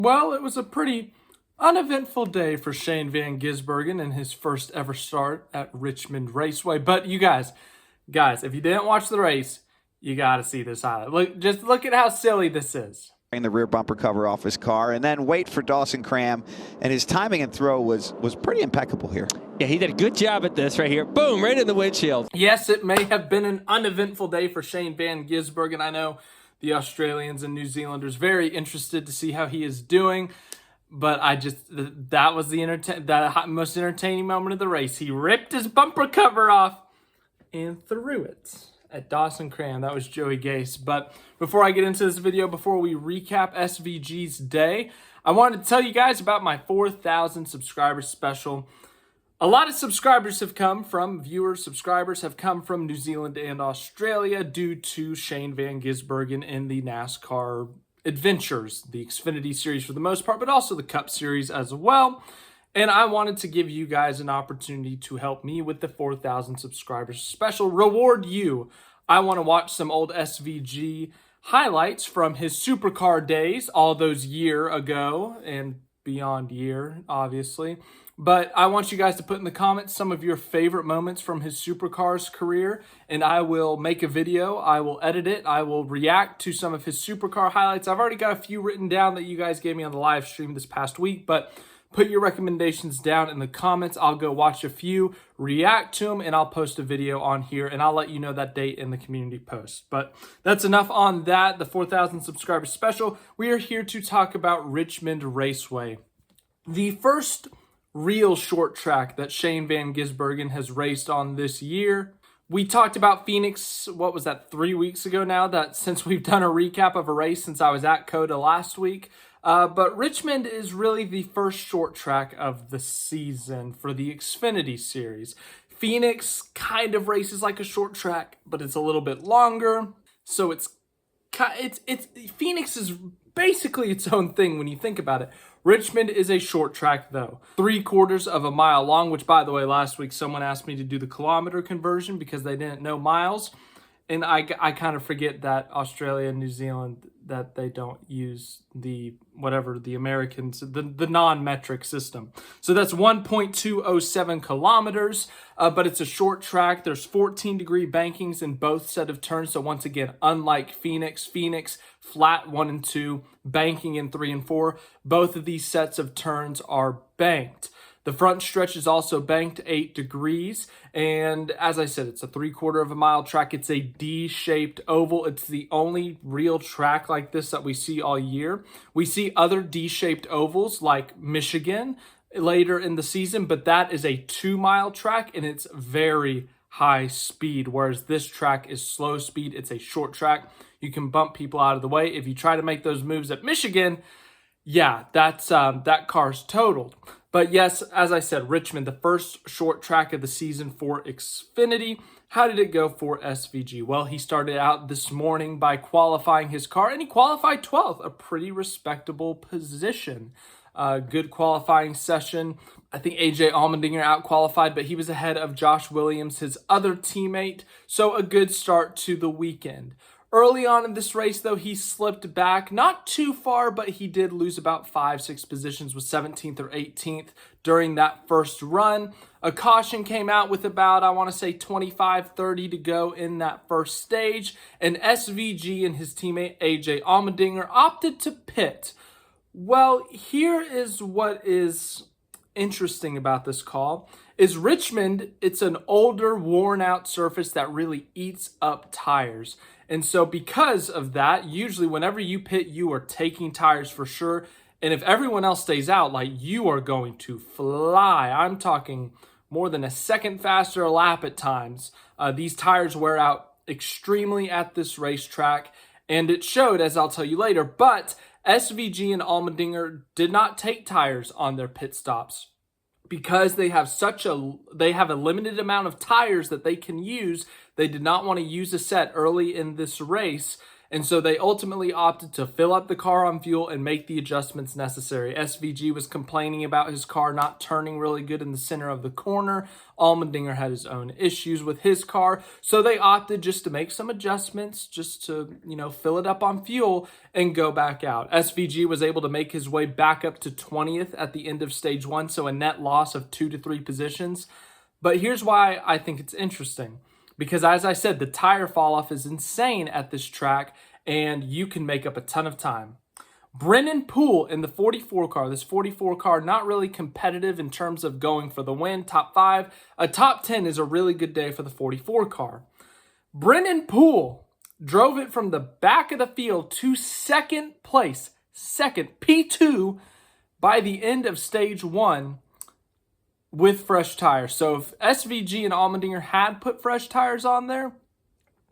Well, it was a pretty uneventful day for Shane Van Gisbergen in his first ever start at Richmond Raceway. But you guys, if you didn't watch the race, you got to see this highlight. Just look at how silly this is. The rear bumper cover off his car and then wait for Dawson Cram, and his timing and throw was pretty impeccable here. Yeah, he did a good job at this right here. Boom, right in the windshield. Yes, it may have been an uneventful day for Shane Van Gisbergen. I know the Australians and New Zealanders very interested to see how he is doing, but that was the most entertaining moment of the race. He ripped his bumper cover off and threw it at Dawson Cram. That was Joey Gase. But before I get into this video, before we recap SVG's day, I wanted to tell you guys about my 4,000 subscribers special. A lot of subscribers have come from, subscribers have come from New Zealand and Australia due to Shane Van Gisbergen in the NASCAR adventures, the Xfinity series for the most part, but also the Cup series as well. And I wanted to give you guys an opportunity to help me with the 4,000 subscribers special. Reward you. I want to watch some old SVG highlights from his supercar days, all those year ago and beyond year, obviously. But I want you guys to put in the comments some of your favorite moments from his supercars career, and I will make a video. I will edit it. I will react to some of his supercar highlights. I've already got a few written down that you guys gave me on the live stream this past week, but put your recommendations down in the comments. I'll go watch a few, react to them, and I'll post a video on here, and I'll let you know that date in the community post. But that's enough on that, the 4,000 subscribers special. We are here to talk about Richmond Raceway. The first real short track that Shane Van Gisbergen has raced on this year. We talked about Phoenix, what was that, 3 weeks ago now, that since we've done a recap of a race since I was at COTA last week. But Richmond is really the first short track of the season for the Xfinity series. Phoenix kind of races like a short track, but it's a little bit longer. So it's Phoenix is basically its own thing when you think about it. Richmond is a short track though. 3/4 of a mile long, which by the way, last week someone asked me to do the kilometer conversion because they didn't know miles. And I kind of forget that Australia and New Zealand, that they don't use the Americans, the non-metric system. So that's 1.207 kilometers, but it's a short track. There's 14-degree bankings in both set of turns. So once again, unlike Phoenix, flat 1 and 2, banking in 3 and 4. Both of these sets of turns are banked. The front stretch is also banked 8 degrees. And as I said, it's a 3/4 of a mile track. It's a D-shaped oval. It's the only real track like this that we see all year. We see other D-shaped ovals like Michigan later in the season, but that is a 2-mile track and it's very high speed, whereas this track is slow speed. It's a short track. You can bump people out of the way. If you try to make those moves at Michigan, yeah, that car's totaled. But yes, as I said, Richmond, the first short track of the season for Xfinity. How did it go for SVG? Well, he started out this morning by qualifying his car, and he qualified 12th, a pretty respectable position. Good qualifying session. I think AJ Allmendinger out-qualified, but he was ahead of Josh Williams, his other teammate. So a good start to the weekend. Early on in this race, though, he slipped back. Not too far, but he did lose about 5-6 positions, with 17th or 18th during that first run. A caution came out with about, I want to say, 25-30 to go in that first stage. And SVG and his teammate AJ Allmendinger opted to pit. Well, here is what is interesting about this call. Is Richmond, it's an older, worn-out surface that really eats up tires. And so because of that, usually whenever you pit, you are taking tires for sure. And if everyone else stays out, like, you are going to fly. I'm talking more than a second faster a lap at times. These tires wear out extremely at this racetrack, and it showed, as I'll tell you later. But SVG and Allmendinger did not take tires on their pit stops because they have a limited amount of tires that they can use. They did not want to use a set early in this race, And so they ultimately opted to fill up the car on fuel and make the adjustments necessary. SVG was complaining about his car not turning really good in the center of the corner. Allmendinger had his own issues with his car. So they opted just to make some adjustments, just to, fill it up on fuel and go back out. SVG was able to make his way back up to 20th at the end of stage 1, so a net loss of 2 to 3 positions. But here's why I think it's interesting. Because as I said, the tire fall off is insane at this track, and you can make up a ton of time. Brennan Poole in the 44 car. This 44 car, not really competitive in terms of going for the win, top 5. A top 10 is a really good day for the 44 car. Brennan Poole drove it from the back of the field to second place, P2, by the end of stage 1. With fresh tires. So if SVG and Allmendinger had put fresh tires on there,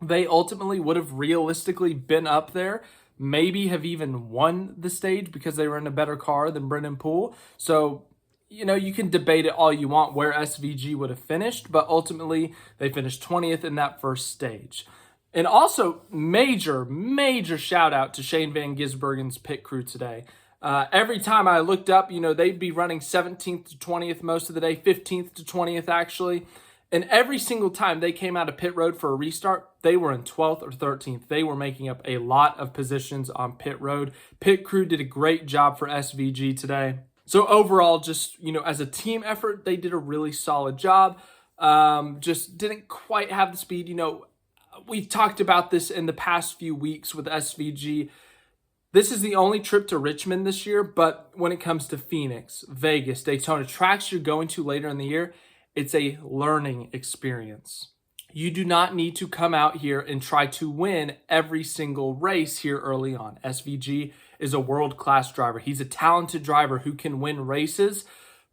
they ultimately would have realistically been up there, maybe have even won the stage because they were in a better car than Brennan Poole. So, you can debate it all you want where SVG would have finished, but ultimately they finished 20th in that first stage. And also, major shout out to Shane Van Gisbergen's pit crew today. Every time I looked up, they'd be running 17th to 20th most of the day, 15th to 20th actually. And every single time they came out of pit road for a restart, they were in 12th or 13th. They were making up a lot of positions on pit road. Pit crew did a great job for SVG today. So overall, just, as a team effort, they did a really solid job. Just didn't quite have the speed. We've talked about this in the past few weeks with SVG. This is the only trip to Richmond this year, but when it comes to Phoenix, Vegas, Daytona, tracks you're going to later in the year, it's a learning experience. You do not need to come out here and try to win every single race here early on. SVG is a world-class driver. He's a talented driver who can win races,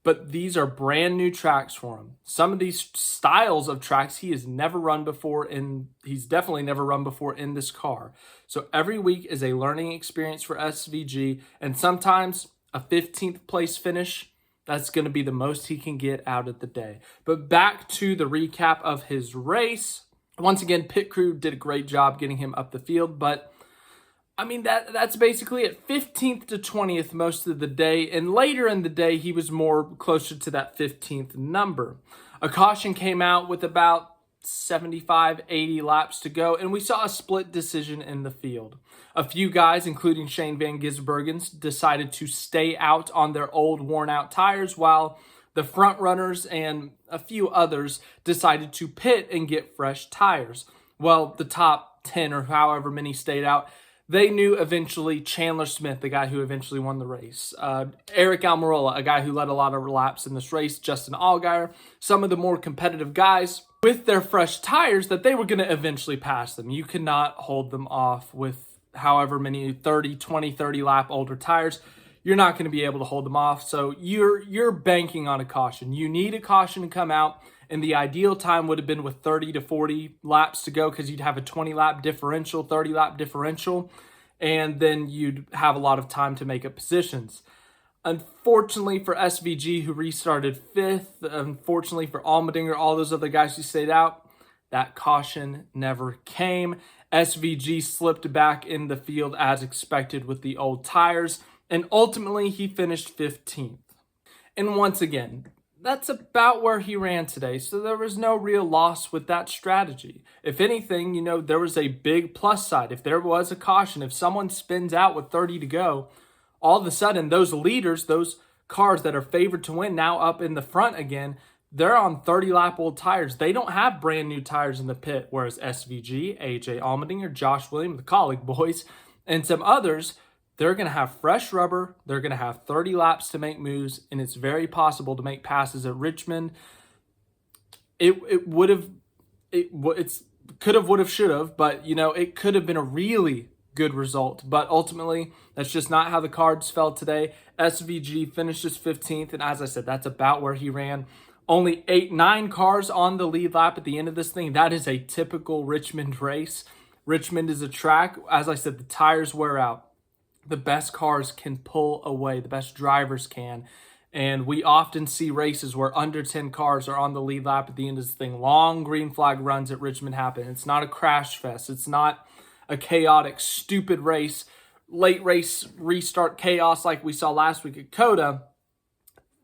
but these are brand new tracks for him. Some of these styles of tracks he has never run before, and he's definitely never run before in this car. So every week is a learning experience for SVG, and sometimes a 15th place finish, that's going to be the most he can get out of the day. But back to the recap of his race. Once again, pit crew did a great job getting him up the field, but that's basically it. 15th to 20th most of the day, and later in the day, he was more closer to that 15th number. A caution came out with about 75, 80 laps to go, and we saw a split decision in the field. A few guys, including Shane Van Gisbergen, decided to stay out on their old worn-out tires, while the front runners and a few others decided to pit and get fresh tires. Well, the top 10 or however many stayed out. They knew eventually Chandler Smith, the guy who eventually won the race. Eric Almirola, a guy who led a lot of laps in this race. Justin Allgaier, some of the more competitive guys with their fresh tires that they were going to eventually pass them. You cannot hold them off with however many 30 lap older tires. You're not going to be able to hold them off. So you're banking on a caution. You need a caution to come out. And the ideal time would have been with 30 to 40 laps to go because you'd have a 20-lap differential, 30-lap differential, and then you'd have a lot of time to make up positions. Unfortunately for SVG, who restarted 5th, unfortunately for Allmendinger, all those other guys who stayed out, that caution never came. SVG slipped back in the field as expected with the old tires, and ultimately he finished 15th. And once again, that's about where he ran today, so there was no real loss with that strategy. If anything, there was a big plus side. If there was a caution, if someone spins out with 30 to go, all of a sudden those leaders, those cars that are favored to win now up in the front again, they're on 30-lap old tires. They don't have brand new tires in the pit, whereas SVG, AJ Allmendinger, Josh Williams, the colleague boys, and some others, they're going to have fresh rubber. They're going to have 30 laps to make moves, and it's very possible to make passes at Richmond. It could have, would have, should have, but it could have been a really good result. But ultimately, that's just not how the cards fell today. SVG finishes 15th, and as I said, that's about where he ran. Only 9 cars on the lead lap at the end of this thing. That is a typical Richmond race. Richmond is a track, as I said, the tires wear out. The best cars can pull away. The best drivers can. And we often see races where under 10 cars are on the lead lap at the end of this thing. Long green flag runs at Richmond happen. It's not a crash fest. It's not a chaotic, stupid race, late race restart chaos like we saw last week at COTA.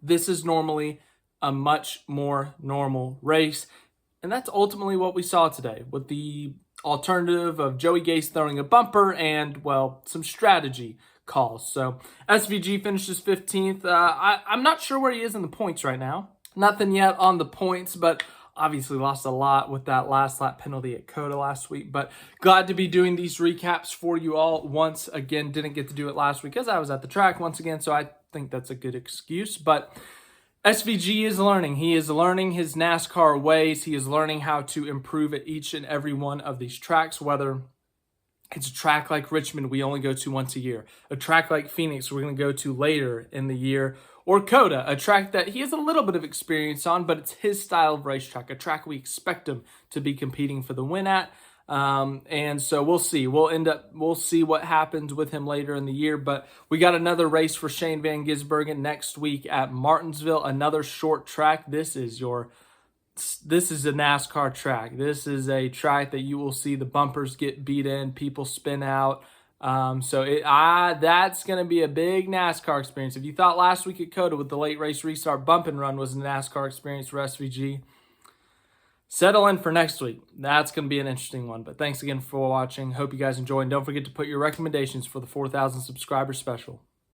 This is normally a much more normal race. And that's ultimately what we saw today, with the alternative of Joey Gase throwing a bumper and, well, some strategy calls. So SVG finishes 15th. I'm not sure where he is in the points right now. Nothing yet on the points, but obviously lost a lot with that last lap penalty at COTA last week. But glad to be doing these recaps for you all once again. Didn't get to do it last week as I was at the track once again, so I think that's a good excuse. But SVG is learning. He is learning his NASCAR ways. He is learning how to improve at each and every one of these tracks, whether it's a track like Richmond we only go to once a year, a track like Phoenix we're going to go to later in the year, or COTA, a track that he has a little bit of experience on, but it's his style of racetrack, a track we expect him to be competing for the win at. And so we'll see. We'll see what happens with him later in the year. But we got another race for Shane Van Gisbergen next week at Martinsville, another short track. This is a NASCAR track. This is a track that you will see the bumpers get beat in, people spin out. That's going to be a big NASCAR experience. If you thought last week at COTA with the late race restart bump and run was a NASCAR experience for SVG, settle in for next week. That's going to be an interesting one. But thanks again for watching. Hope you guys enjoy. And don't forget to put your recommendations for the 4,000 subscriber special.